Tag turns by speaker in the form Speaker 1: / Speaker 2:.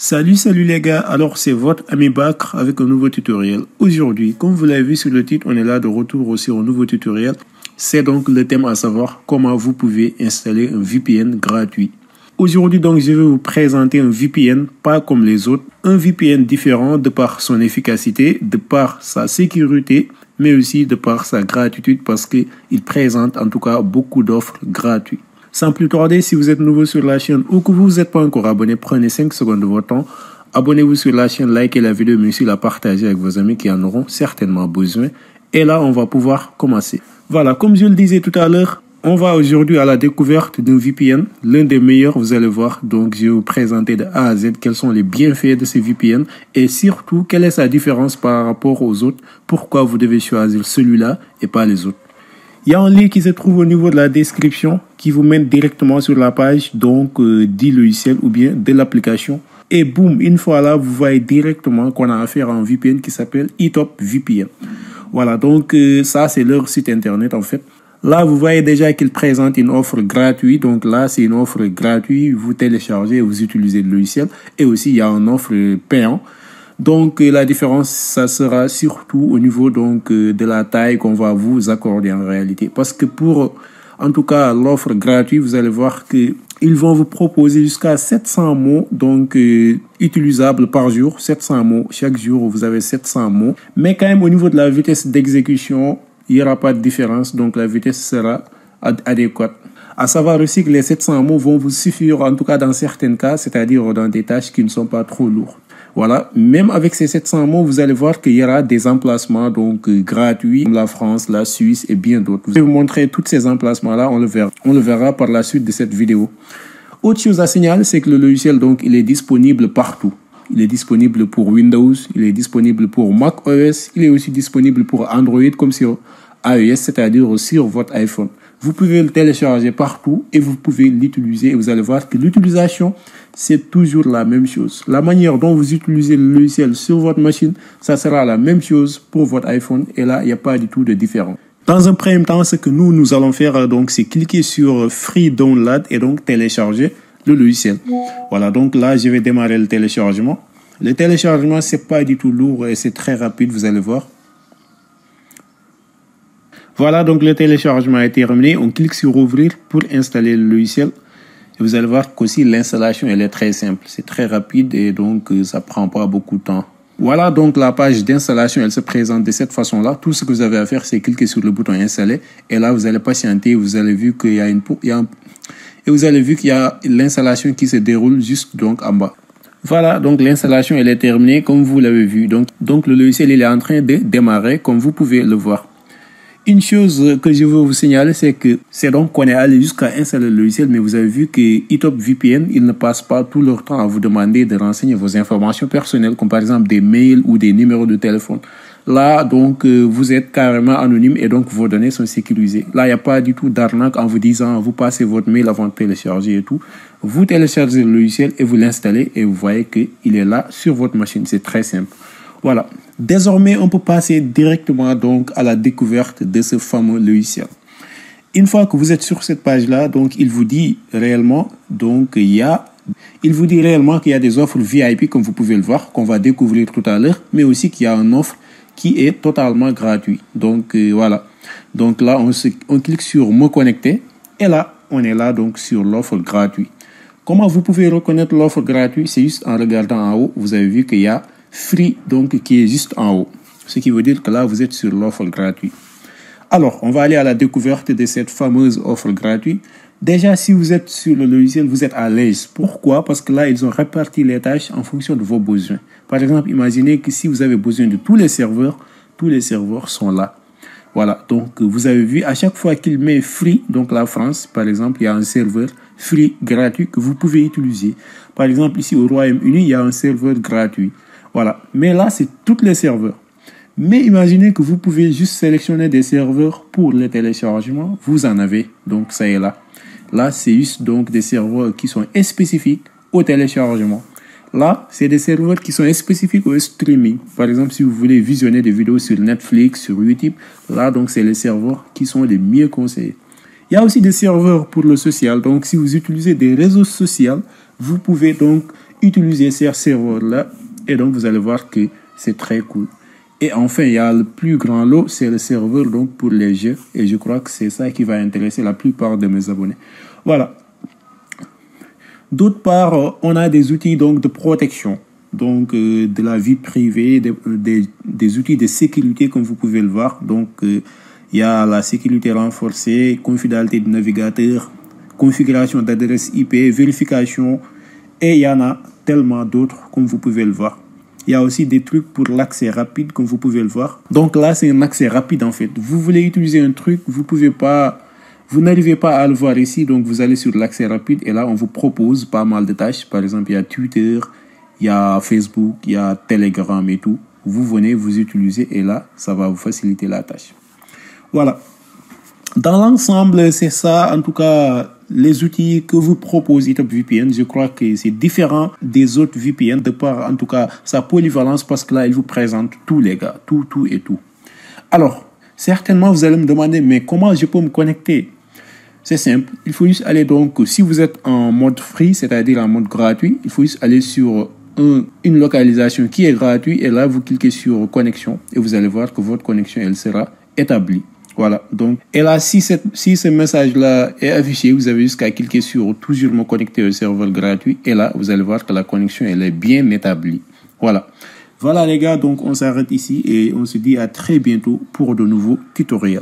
Speaker 1: Salut les gars, alors c'est votre ami Bakr avec un nouveau tutoriel. Aujourd'hui, comme vous l'avez vu sur le titre, on est là de retour aussi au nouveau tutoriel. C'est donc le thème à savoir comment vous pouvez installer un VPN gratuit. Aujourd'hui donc je vais vous présenter un VPN pas comme les autres. Un VPN différent de par son efficacité, de par sa sécurité, mais aussi de par sa gratuité parce qu'il présente en tout cas beaucoup d'offres gratuites. Sans plus tarder, si vous êtes nouveau sur la chaîne ou que vous n'êtes pas encore abonné, prenez 5 secondes de votre temps. Abonnez-vous sur la chaîne, likez la vidéo, mais aussi la partagez avec vos amis qui en auront certainement besoin. Et là, on va pouvoir commencer. Voilà, comme je le disais tout à l'heure, on va aujourd'hui à la découverte d'un VPN, l'un des meilleurs, vous allez voir. Donc, je vais vous présenter de A à Z quels sont les bienfaits de ces VPN et surtout, quelle est sa différence par rapport aux autres, pourquoi vous devez choisir celui-là et pas les autres. Il y a un lien qui se trouve au niveau de la description qui vous mène directement sur la page donc du logiciel ou bien de l'application. Et boum, une fois là, vous voyez directement qu'on a affaire à un VPN qui s'appelle EtopVPN. Voilà, donc ça c'est leur site internet en fait. Là, vous voyez déjà qu'ils présentent une offre gratuite. Donc là, c'est une offre gratuite. Vous téléchargez et vous utilisez le logiciel. Et aussi, il y a une offre payante. Donc, la différence, ça sera surtout au niveau donc de la taille qu'on va vous accorder en réalité. Parce que pour, en tout cas, l'offre gratuite, vous allez voir que ils vont vous proposer jusqu'à 700 mots donc utilisables par jour. 700 mots. Chaque jour, vous avez 700 mots. Mais quand même, au niveau de la vitesse d'exécution, il n'y aura pas de différence. Donc, la vitesse sera adéquate. À savoir aussi que les 700 mots vont vous suffire, en tout cas dans certains cas, c'est-à-dire dans des tâches qui ne sont pas trop lourdes. Voilà, même avec ces 700 mots, vous allez voir qu'il y aura des emplacements donc gratuits, comme la France, la Suisse et bien d'autres. Je vais vous montrer tous ces emplacements-là, on le verra par la suite de cette vidéo. Autre chose à signaler, c'est que le logiciel donc il est disponible partout. Il est disponible pour Windows, il est disponible pour Mac OS, il est aussi disponible pour Android comme sur iOS, c'est-à-dire sur votre iPhone. Vous pouvez le télécharger partout et vous pouvez l'utiliser. Et vous allez voir que l'utilisation, c'est toujours la même chose. La manière dont vous utilisez le logiciel sur votre machine, ça sera la même chose pour votre iPhone. Et là, il n'y a pas du tout de différence. Dans un premier temps, ce que nous allons faire, donc, c'est cliquer sur Free Download et donc télécharger le logiciel. Voilà, donc là, je vais démarrer le téléchargement. Le téléchargement, c'est pas du tout lourd et c'est très rapide, vous allez voir. Voilà, donc le téléchargement est terminé. On clique sur ouvrir pour installer le logiciel. Et vous allez voir qu'aussi l'installation, elle est très simple. C'est très rapide et donc ça prend pas beaucoup de temps. Voilà, donc la page d'installation, elle se présente de cette façon-là. Tout ce que vous avez à faire, c'est cliquer sur le bouton installer. Et là, vous allez patienter. Vous allez vu qu'il y a et vous allez vu qu'il y a l'installation qui se déroule juste donc en bas. Voilà, donc l'installation, elle est terminée comme vous l'avez vu. Donc le logiciel, il est en train de démarrer comme vous pouvez le voir. Une chose que je veux vous signaler, c'est que c'est donc qu'on est allé jusqu'à installer le logiciel, mais vous avez vu que EtopVPN, ils ne passent pas tout leur temps à vous demander de renseigner vos informations personnelles, comme par exemple des mails ou des numéros de téléphone. Là, donc, vous êtes carrément anonyme et donc vos données sont sécurisées. Là, il n'y a pas du tout d'arnaque en vous disant, vous passez votre mail avant de télécharger et tout. Vous téléchargez le logiciel et vous l'installez et vous voyez qu'il est là sur votre machine. C'est très simple. Voilà. Désormais, on peut passer directement donc à la découverte de ce fameux logiciel. Une fois que vous êtes sur cette page-là, donc il vous dit réellement donc qu'il y a des offres VIP comme vous pouvez le voir qu'on va découvrir tout à l'heure, mais aussi qu'il y a une offre qui est totalement gratuite. Donc voilà. Donc là, on clique sur me connecter et là, on est là donc sur l'offre gratuite. Comment vous pouvez reconnaître l'offre gratuite? C'est juste en regardant en haut, vous avez vu qu'il y a Free, donc qui est juste en haut. Ce qui veut dire que là, vous êtes sur l'offre gratuite. Alors, on va aller à la découverte de cette fameuse offre gratuite. Déjà, si vous êtes sur le logiciel, vous êtes à l'aise. Pourquoi? Parce que là, ils ont réparti les tâches en fonction de vos besoins. Par exemple, imaginez que si vous avez besoin de tous les serveurs sont là. Voilà, donc vous avez vu, à chaque fois qu'il met free, donc la France, par exemple, il y a un serveur free gratuit que vous pouvez utiliser. Par exemple, ici au Royaume-Uni, il y a un serveur gratuit. Voilà, mais là, c'est tous les serveurs. Mais imaginez que vous pouvez juste sélectionner des serveurs pour le téléchargement. Vous en avez, donc ça est là. Là, c'est juste donc des serveurs qui sont spécifiques au téléchargement. Là, c'est des serveurs qui sont spécifiques au streaming. Par exemple, si vous voulez visionner des vidéos sur Netflix, sur YouTube, là, donc c'est les serveurs qui sont les mieux conseillés. Il y a aussi des serveurs pour le social. Donc, si vous utilisez des réseaux sociaux, vous pouvez donc utiliser ces serveurs-là et donc vous allez voir que c'est très cool. Et enfin, il y a le plus grand lot, c'est le serveur donc pour les jeux. Et je crois que c'est ça qui va intéresser la plupart de mes abonnés. Voilà. D'autre part, on a des outils donc de protection, donc de la vie privée, des outils de sécurité comme vous pouvez le voir. Donc il y a la sécurité renforcée, confidentialité du navigateur, configuration d'adresse IP, vérification, et il y en a tellement d'autres comme vous pouvez le voir. Il y a aussi des trucs pour l'accès rapide, comme vous pouvez le voir. Donc là, c'est un accès rapide en fait. Vous voulez utiliser un truc, vous n'arrivez pas à le voir ici, donc vous allez sur l'accès rapide et là, on vous propose pas mal de tâches. Par exemple, il y a Twitter, il y a Facebook, il y a Telegram et tout. Vous venez, vous utilisez et là, ça va vous faciliter la tâche. Voilà. Dans l'ensemble, c'est ça, en tout cas, les outils que vous propose EtapVPN. Je crois que c'est différent des autres VPN de par, en tout cas, sa polyvalence parce que là, il vous présente tout, les gars, tout et tout. Alors, certainement, vous allez me demander, mais comment je peux me connecter? C'est simple. Il faut juste aller donc, si vous êtes en mode free, c'est-à-dire en mode gratuit, il faut juste aller sur une localisation qui est gratuite et là, vous cliquez sur connexion et vous allez voir que votre connexion, elle sera établie. Voilà, donc, et là, si ce message-là est affiché, vous avez jusqu'à cliquer sur toujours me connecter au serveur gratuit. Et là, vous allez voir que la connexion, elle est bien établie. Voilà. Voilà, les gars, donc on s'arrête ici et on se dit à très bientôt pour de nouveaux tutoriels.